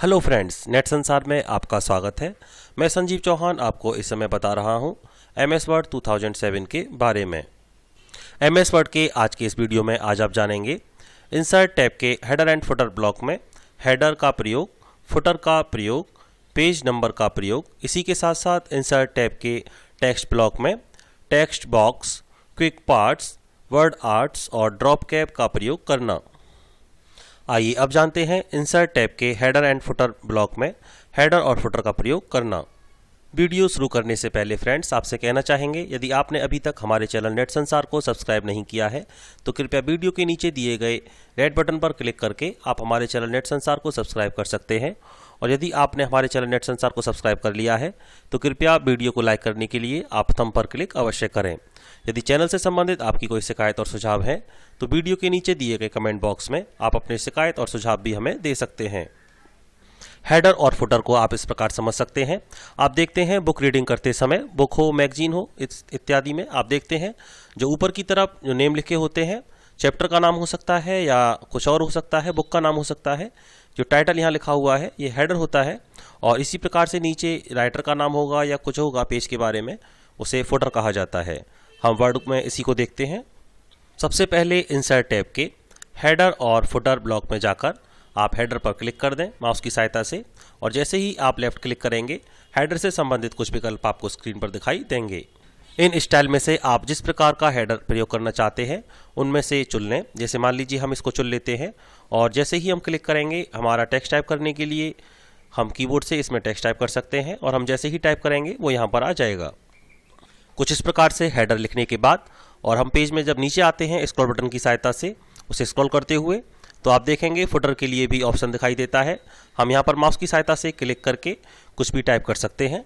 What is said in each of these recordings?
Hello friends, net संसार में आपका स्वागत है। मैं संजीव चौहान आपको इस समय बता रहा हूं एमएस वर्ड 2007 के बारे में। एमएस वर्ड के आज के इस वीडियो में आज आप जानेंगे इंसर्ट टैब के हेडर एंड फुटर ब्लॉक में हेडर का प्रयोग, फुटर का प्रयोग, पेज नंबर का प्रयोग, इसी के साथ साथ इंसर्ट टैब के टेक्स्ट ब्लॉक में text box, quick parts, word arts और ड्रॉप कैप का प्रयोग करना। आइए अब जानते हैं इंसर्ट टैब के हेडर एंड फुटर ब्लॉक में हेडर और फुटर का प्रयोग करना। वीडियो शुरू करने से पहले फ्रेंड्स आपसे कहना चाहेंगे, यदि आपने अभी तक हमारे चैनल नेट संसार को सब्सक्राइब नहीं किया है तो कृपया वीडियो के नीचे दिए गए रेड बटन पर क्लिक करके आप हमारे चैनल नेट संसार को सब्सक्राइब कर सकते हैं। और यदि आपने हमारे चैनल नेट संसार को सब्सक्राइब कर लिया है तो कृपया वीडियो को लाइक करने के लिए आप थंब पर क्लिक अवश्य करें। यदि चैनल से संबंधित आपकी कोई शिकायत और सुझाव है तो वीडियो के नीचे दिए गए कमेंट बॉक्स में आप अपनी शिकायत और सुझाव भी हमें दे सकते हैं। हेडर और फुटर को आप इस प्रकार समझ सकते हैं। आप देखते हैं बुक रीडिंग करते समय, बुक हो, मैगजीन हो इत्यादि में आप देखते हैं जो ऊपर की तरफ जो नेम लिखे होते हैं, चैप्टर का नाम हो सकता है या कुछ और हो सकता है, बुक का नाम हो सकता है, जो टाइटल यहाँ लिखा हुआ है ये हेडर होता है। और इसी प्रकार से नीचे राइटर का नाम होगा या कुछ होगा पेज के बारे में, उसे फुटर कहा जाता है। हम वर्ड में इसी को देखते हैं। सबसे पहले इंसर्ट टैब के हेडर और फुटर ब्लॉक में जाकर आप हेडर पर क्लिक कर दें माउस की सहायता से, और जैसे ही आप लेफ्ट क्लिक करेंगे हेडर से संबंधित कुछ विकल्प आपको स्क्रीन पर दिखाई देंगे। इन स्टाइल में से आप जिस प्रकार का हेडर प्रयोग करना चाहते हैं उनमें से चुन लें। जैसे मान लीजिए हम इसको चुन लेते हैं और जैसे ही हम क्लिक करेंगे हमारा टेक्स्ट टाइप करने के लिए हम कीबोर्ड से इसमें टेक्स्ट टाइप कर सकते हैं और हम जैसे ही टाइप करेंगे वो यहाँ पर आ जाएगा। कुछ इस प्रकार से हेडर लिखने के बाद और हम पेज में जब नीचे आते हैं स्क्रॉल बटन की सहायता से उसे स्क्रॉल करते हुए तो आप देखेंगे फुटर के लिए भी ऑप्शन दिखाई देता है। हम यहाँ पर माउस की सहायता से क्लिक करके कुछ भी टाइप कर सकते हैं।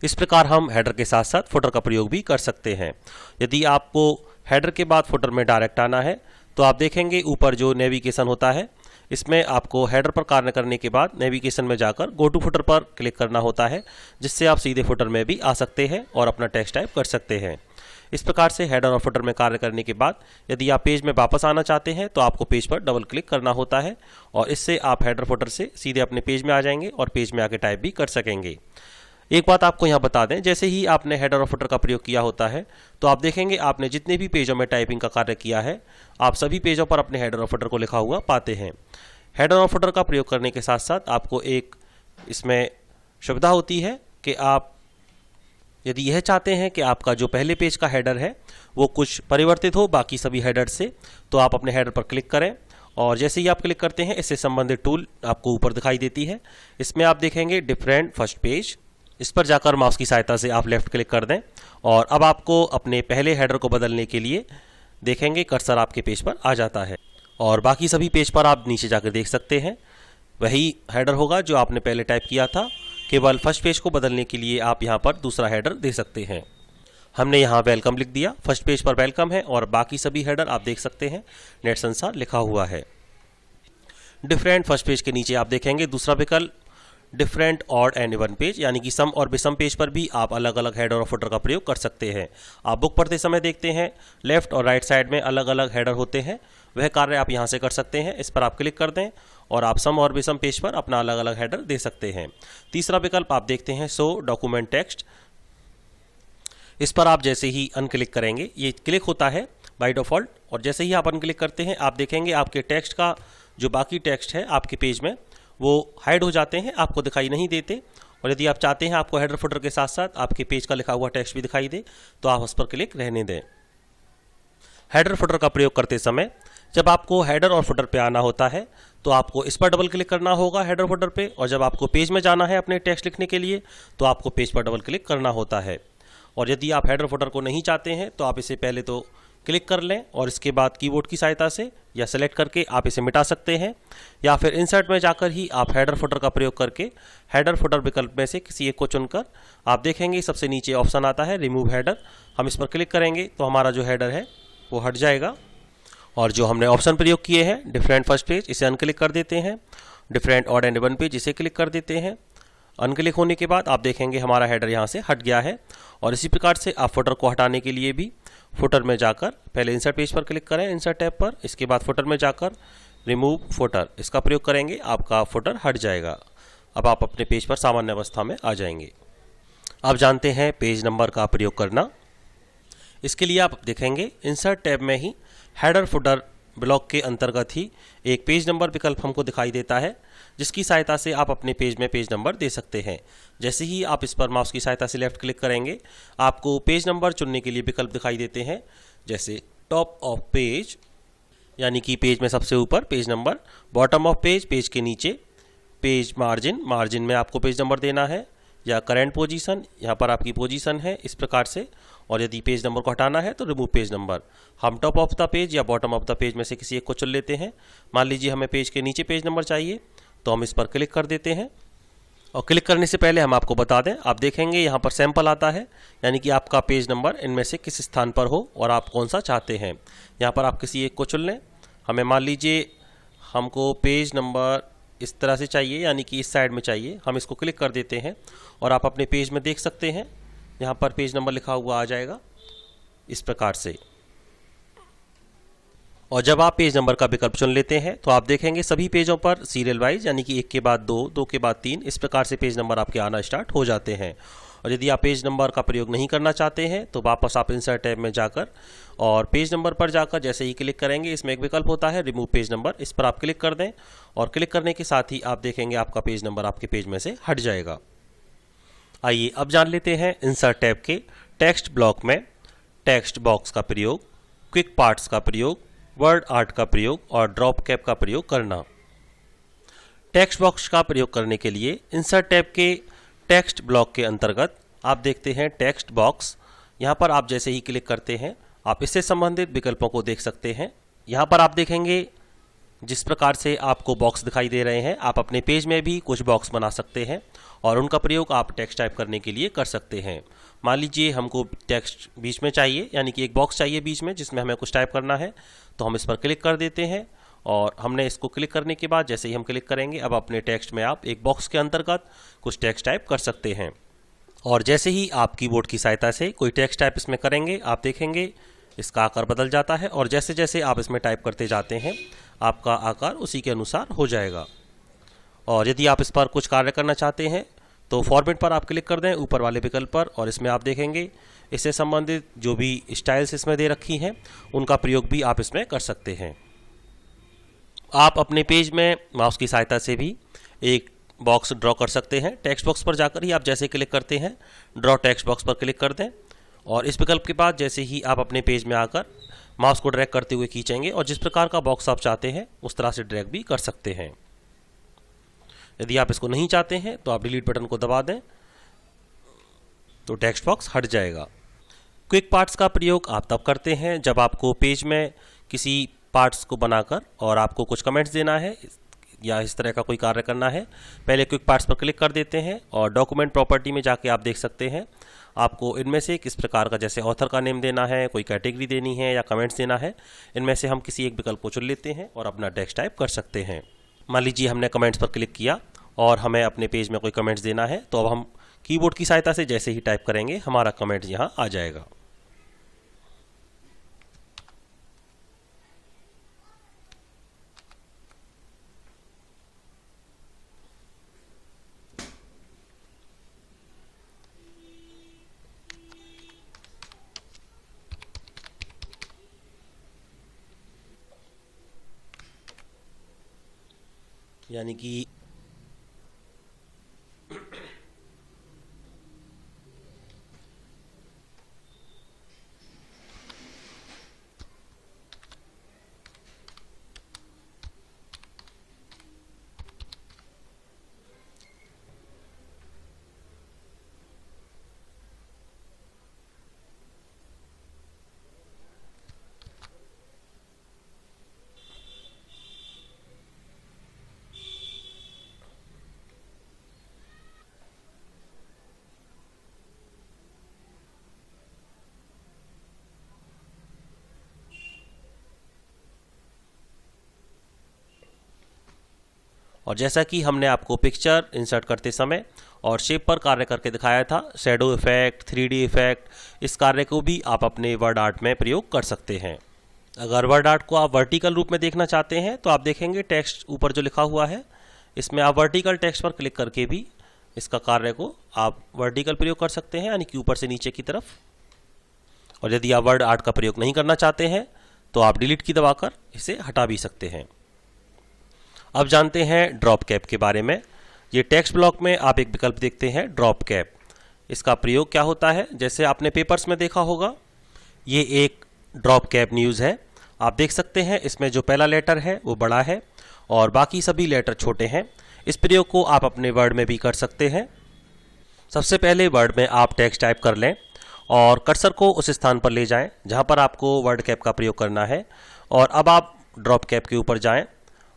इस प्रकार हम हेडर के साथ साथ फुटर का प्रयोग भी कर सकते हैं। यदि आपको हेडर के बाद फुटर में डायरेक्ट आना है तो आप देखेंगे ऊपर जो नेविगेशन होता है इसमें आपको हेडर पर कार्य करने के बाद नेविगेशन में जाकर गो टू फुटर पर क्लिक करना होता है, जिससे आप सीधे फुटर में भी आ सकते हैं और अपना टेक्स्ट टाइप कर सकते हैं। इस प्रकार से हेडर और फुटर में कार्य करने के बाद यदि आप पेज में वापस आना चाहते हैं तो आपको पेज पर डबल क्लिक करना होता है और इससे आप हेडर फुटर से सीधे अपने पेज में आ जाएंगे और पेज में आके टाइप भी कर सकेंगे। एक बात आपको यहाँ बता दें, जैसे ही आपने हेडर और फुटर का प्रयोग किया होता है तो आप देखेंगे आपने जितने भी पेजों में टाइपिंग का कार्य किया है आप सभी पेजों पर अपने हेडर और फुटर को लिखा हुआ पाते हैं। हेडर और फुटर का प्रयोग करने के साथ साथ आपको एक इसमें सुविधा होती है कि आप यदि यह चाहते हैं कि आपका जो पहले पेज का हेडर है वो कुछ परिवर्तित हो बाकी सभी हेडर से, तो आप अपने हेडर पर क्लिक करें और जैसे ही आप क्लिक करते हैं इससे संबंधित टूल आपको ऊपर दिखाई देती है। इसमें आप देखेंगे डिफरेंट फर्स्ट पेज, इस पर जाकर माउस की सहायता से आप लेफ्ट क्लिक कर दें और अब आपको अपने पहले हेडर को बदलने के लिए देखेंगे कर्सर आपके पेज पर आ जाता है और बाकी सभी पेज पर आप नीचे जाकर देख सकते हैं वही हेडर होगा जो आपने पहले टाइप किया था। केवल फर्स्ट पेज को बदलने के लिए आप यहाँ पर दूसरा हेडर दे सकते हैं। हमने यहाँ वेलकम लिख दिया, फर्स्ट पेज पर वेलकम है और बाकी सभी हेडर आप देख सकते हैं नेट संसार लिखा हुआ है। डिफरेंट फर्स्ट पेज के नीचे आप देखेंगे दूसरा विकल्प different odd and even page, यानी कि सम और विषम पेज पर भी आप अलग अलग हेडर और फुटर का प्रयोग कर सकते हैं। आप बुक पढ़ते समय देखते हैं लेफ्ट और राइट साइड में अलग अलग हेडर होते हैं, वह कार्य आप यहां से कर सकते हैं। इस पर आप क्लिक कर दें और आप सम और विषम पेज पर अपना अलग अलग हेडर दे सकते हैं। तीसरा विकल्प आप देखते हैं शो डॉक्यूमेंट टेक्स्ट, इस पर आप जैसे ही अनक्लिक करेंगे ये क्लिक होता है बाय डिफॉल्ट और जैसे ही आप अनक्लिक करते हैं आप देखेंगे आपके टेक्स्ट का जो बाकी टेक्स्ट है आपके पेज में वो हाइड हो जाते हैं, आपको दिखाई नहीं देते। और यदि आप चाहते हैं आपको हेडर फुटर के साथ साथ आपके पेज का लिखा हुआ टेक्स्ट भी दिखाई दे तो आप उस पर क्लिक रहने दें। हेडर फुटर का प्रयोग करते समय जब आपको हेडर और फुटर पे आना होता है तो आपको इस पर डबल क्लिक करना होगा हेडर फुटर पे, और जब आपको पेज में जाना है अपने टेक्स्ट लिखने के लिए तो आपको पेज पर डबल क्लिक करना होता है। और यदि आप हेडर फुटर को नहीं चाहते हैं तो आप इसे पहले तो क्लिक कर लें और इसके बाद कीबोर्ड की सहायता से या सेलेक्ट करके आप इसे मिटा सकते हैं, या फिर इंसर्ट में जाकर ही आप हेडर फुटर का प्रयोग करके हेडर फुटर विकल्प में से किसी एक को चुनकर आप देखेंगे सबसे नीचे ऑप्शन आता है रिमूव हेडर। हम इस पर क्लिक करेंगे तो हमारा जो हेडर है वो हट जाएगा और जो हमने ऑप्शन प्रयोग किए हैं डिफरेंट फर्स्ट पेज इसे अनक्लिक कर देते हैं, different odd and even page इसे क्लिक कर देते हैं। अनक्लिक होने के बाद आप देखेंगे हमारा हेडर यहाँ से हट गया है। और इसी प्रकार से आप फुटर को हटाने के लिए भी फुटर में जाकर पहले इंसर्ट पेज पर क्लिक करें इंसर्ट टैब पर, इसके बाद फुटर में जाकर रिमूव फुटर, इसका प्रयोग करेंगे, आपका फुटर हट जाएगा। अब आप अपने पेज पर सामान्य अवस्था में आ जाएंगे। अब जानते हैं पेज नंबर का प्रयोग करना। इसके लिए आप देखेंगे इंसर्ट टैब में ही हेडर फुटर ब्लॉक के अंतर्गत ही एक पेज नंबर विकल्प हमको दिखाई देता है, जिसकी सहायता से आप अपने पेज में पेज नंबर दे सकते हैं। जैसे ही आप इस पर माउस की सहायता से लेफ्ट क्लिक करेंगे, आपको पेज नंबर चुनने के लिए विकल्प दिखाई देते हैं, जैसे टॉप ऑफ पेज यानी कि पेज में सबसे ऊपर page number, bottom of page page के नीचे, पेज मार्जिन मार्जिन में आपको पेज नंबर देना है, या करेंट पोजीशन यहाँ पर आपकी पोजीशन है इस प्रकार से। और यदि पेज नंबर को हटाना है तो रिमूव पेज नंबर। हम टॉप ऑफ द पेज या बॉटम ऑफ द पेज में से किसी एक को चुन लेते हैं। मान लीजिए हमें पेज के नीचे पेज नंबर चाहिए, तो हम इस पर क्लिक कर देते हैं। और क्लिक करने से पहले हम आपको बता दें, आप देखेंगे यहाँ पर सैंपल आता है, यानी कि आपका पेज नंबर इनमें से किस स्थान पर हो और आप कौन सा चाहते हैं। यहाँ पर आप किसी एक को चुन लें। हमें मान लीजिए हमको पेज नंबर इस तरह से चाहिए, यानी कि इस साइड में चाहिए। हम इसको क्लिक कर देते हैं और आप अपने पेज में देख सकते हैं, यहाँ पर पेज नंबर लिखा हुआ आ जाएगा इस प्रकार से। और जब आप पेज नंबर का विकल्प चुन लेते हैं तो आप देखेंगे सभी पेजों पर सीरियल वाइज, यानी कि 1 के बाद 2, 2 के बाद 3, इस प्रकार से पेज नंबर आपके आना स्टार्ट हो जाते हैं। और यदि आप पेज नंबर का प्रयोग नहीं करना चाहते हैं तो वापस आप इंसर्ट टैब में जाकर और पेज नंबर पर जाकर जैसे ही क्लिक करेंगे, इसमें एक विकल्प होता है रिमूव पेज नंबर, इस पर आप क्लिक कर दें। और क्लिक करने के साथ ही आप देखेंगे आपका पेज नंबर आपके पेज में से हट जाएगा। आइए अब जान लेते हैं इंसर्ट टैब के टेक्स्ट ब्लॉक में टेक्स्ट बॉक्स का प्रयोग, क्विक पार्ट्स का प्रयोग, वर्ड आर्ट का प्रयोग और ड्रॉप कैप का प्रयोग करना। टेक्स्ट बॉक्स का प्रयोग करने के लिए इंसर्ट टैब के टेक्स्ट ब्लॉक के अंतर्गत आप देखते हैं टेक्स्ट बॉक्स। यहाँ पर आप जैसे ही क्लिक करते हैं आप इससे संबंधित विकल्पों को देख सकते हैं। यहाँ पर आप देखेंगे जिस प्रकार से आपको बॉक्स दिखाई दे रहे हैं, आप अपने पेज में भी कुछ बॉक्स बना सकते हैं और उनका प्रयोग आप टेक्स्ट टाइप करने के लिए कर सकते हैं। मान लीजिए हमको टेक्स्ट बीच में चाहिए, यानी कि एक बॉक्स चाहिए बीच में जिसमें हमें कुछ टाइप करना है, तो हम इस पर क्लिक कर देते हैं। और हमने इसको क्लिक करने के बाद जैसे ही हम क्लिक करेंगे, अब अपने टेक्स्ट में आप एक बॉक्स के अंतर्गत कुछ टेक्स्ट टाइप कर सकते हैं। और जैसे ही आप कीबोर्ड की सहायता से कोई टेक्स्ट टाइप इसमें करेंगे, आप देखेंगे इसका आकार बदल जाता है और जैसे जैसे आप इसमें टाइप करते जाते हैं आपका आकार उसी के अनुसार हो जाएगा। और यदि आप इस पर कुछ कार्य करना चाहते हैं तो फॉर्मेट पर आप क्लिक कर दें ऊपर वाले विकल्प पर, और इसमें आप देखेंगे इससे संबंधित जो भी स्टाइल्स इसमें दे रखी हैं उनका प्रयोग भी आप इसमें कर सकते हैं। आप अपने पेज में माउस की सहायता से भी एक बॉक्स ड्रॉ कर सकते हैं। टेक्स्ट बॉक्स पर जाकर ही आप जैसे क्लिक करते हैं ड्रॉ टेक्स्ट बॉक्स पर क्लिक कर दें, और इस विकल्प के बाद जैसे ही आप अपने पेज में आकर माउस को ड्रैग करते हुए खींचेंगे और जिस प्रकार का बॉक्स आप चाहते हैं उस तरह से ड्रैग भी कर सकते हैं। यदि आप इसको नहीं चाहते हैं तो आप डिलीट बटन को दबा दें तो टेक्स्ट बॉक्स हट जाएगा। क्विक पार्ट्स का प्रयोग आप तब करते हैं जब आपको पेज में किसी पार्ट्स को बनाकर और आपको कुछ कमेंट्स देना है या इस तरह का कोई कार्य करना है। पहले क्विक पार्ट्स पर क्लिक कर देते हैं और डॉक्यूमेंट प्रॉपर्टी में जाके आप देख सकते हैं आपको इनमें से किस प्रकार का, जैसे ऑथर का नेम देना है, कोई कैटेगरी देनी है या कमेंट्स देना है, इनमें से हम किसी एक विकल्प को चुन लेते हैं और अपना टेक्स्ट टाइप कर सकते हैं। मान लीजिए हमने कमेंट्स पर क्लिक किया और हमें अपने पेज में कोई कमेंट्स देना है, तो अब हम कीबोर्ड की सहायता से जैसे ही टाइप करेंगे हमारा कमेंट यहाँ आ जाएगा। यानी कि और जैसा कि हमने आपको पिक्चर इंसर्ट करते समय और शेप पर कार्य करके दिखाया था, शैडो इफेक्ट, 3D इफेक्ट, इस कार्य को भी आप अपने वर्ड आर्ट में प्रयोग कर सकते हैं। अगर वर्ड आर्ट को आप वर्टिकल रूप में देखना चाहते हैं तो आप देखेंगे टेक्स्ट ऊपर जो लिखा हुआ है, इसमें आप वर्टिकल टेक्स्ट पर क्लिक करके भी इसका कार्य को आप वर्टिकल प्रयोग कर सकते हैं, यानी कि ऊपर से नीचे की तरफ। और यदि आप वर्ड आर्ट का प्रयोग नहीं करना चाहते हैं तो आप डिलीट की दबाकर इसे हटा भी सकते हैं। अब जानते हैं ड्रॉप कैप के बारे में। ये टेक्स्ट ब्लॉक में आप एक विकल्प देखते हैं ड्रॉप कैप। इसका प्रयोग क्या होता है, जैसे आपने पेपर्स में देखा होगा, ये एक ड्रॉप कैप न्यूज़ है। आप देख सकते हैं इसमें जो पहला लेटर है वो बड़ा है और बाकी सभी लेटर छोटे हैं। इस प्रयोग को आप अपने वर्ड में भी कर सकते हैं। सबसे पहले वर्ड में आप टेक्स्ट टाइप कर लें और कर्सर को उस स्थान पर ले जाएं जहां पर आपको वर्ड कैप का प्रयोग करना है। और अब आप ड्रॉप कैप के ऊपर जाएं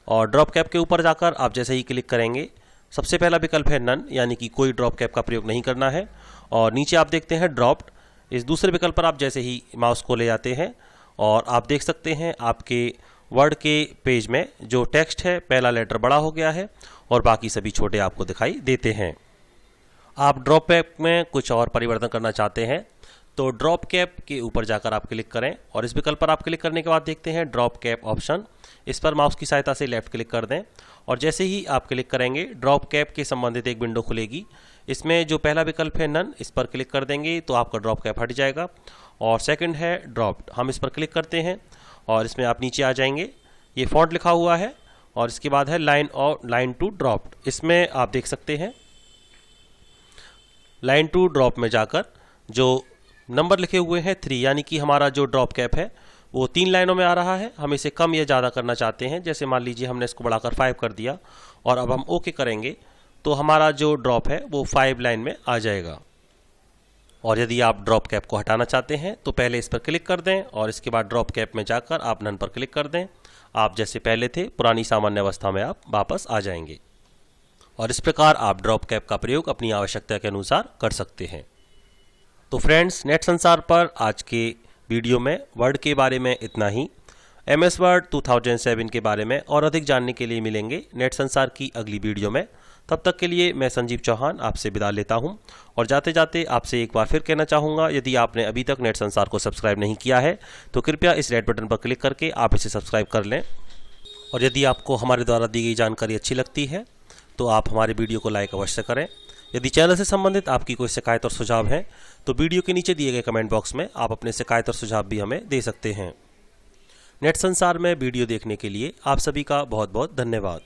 और ड्रॉप कैप के ऊपर जाकर आप जैसे ही क्लिक करेंगे, सबसे पहला विकल्प है नन, यानी कि कोई ड्रॉप कैप का प्रयोग नहीं करना है। और नीचे आप देखते हैं ड्रॉप्ड। इस दूसरे विकल्प पर आप जैसे ही माउस को ले जाते हैं और आप देख सकते हैं आपके वर्ड के पेज में जो टेक्स्ट है पहला लेटर बड़ा हो गया है और बाकी सभी छोटे आपको दिखाई देते हैं। आप ड्रॉप कैप में कुछ और परिवर्तन करना चाहते हैं तो ड्रॉप कैप के ऊपर जाकर आप क्लिक करें और इस विकल्प पर आप क्लिक करने के बाद देखते हैं ड्रॉप कैप ऑप्शन। इस पर माउस की सहायता से लेफ्ट क्लिक कर दें और जैसे ही आप क्लिक करेंगे ड्रॉप कैप के संबंधित एक विंडो खुलेगी। इसमें जो पहला विकल्प है नन, इस पर क्लिक कर देंगे तो आपका ड्रॉप कैप हट जाएगा। और सेकंड है ड्रॉप्ड, हम इस पर क्लिक करते हैं और इसमें आप नीचे आ जाएंगे। ये फॉन्ट लिखा हुआ है और इसके बाद है लाइन और लाइन टू ड्रॉप्ड। इसमें आप देख सकते हैं लाइन टू ड्रॉप में जाकर जो नंबर लिखे हुए हैं 3, यानी कि हमारा जो ड्रॉप कैप है वो 3 लाइनों में आ रहा है। हम इसे कम या ज़्यादा करना चाहते हैं, जैसे मान लीजिए हमने इसको बढ़ाकर 5 कर दिया और अब हम ओके करेंगे तो हमारा जो ड्रॉप है वो 5 लाइन में आ जाएगा। और यदि आप ड्रॉप कैप को हटाना चाहते हैं तो पहले इस पर क्लिक कर दें और इसके बाद ड्रॉप कैप में जाकर आप नन पर क्लिक कर दें। आप जैसे पहले थे पुरानी सामान्य अवस्था में आप वापस आ जाएंगे और इस प्रकार आप ड्रॉप कैप का प्रयोग अपनी आवश्यकता के अनुसार कर सकते हैं। तो फ्रेंड्स, नेट संसार पर आज के वीडियो में वर्ड के बारे में इतना ही। MS वर्ड 2007 के बारे में और अधिक जानने के लिए मिलेंगे नेट संसार की अगली वीडियो में। तब तक के लिए मैं संजीव चौहान आपसे विदा लेता हूं और जाते जाते आपसे एक बार फिर कहना चाहूँगा, यदि आपने अभी तक नेट संसार को सब्सक्राइब नहीं किया है तो कृपया इस रेड बटन पर क्लिक करके आप इसे सब्सक्राइब कर लें। और यदि आपको हमारे द्वारा दी गई जानकारी अच्छी लगती है तो आप हमारे वीडियो को लाइक अवश्य करें। यदि चैनल से संबंधित आपकी कोई शिकायत और सुझाव है तो वीडियो के नीचे दिए गए कमेंट बॉक्स में आप अपने शिकायत और सुझाव भी हमें दे सकते हैं। नेट संसार में वीडियो देखने के लिए आप सभी का बहुत बहुत धन्यवाद।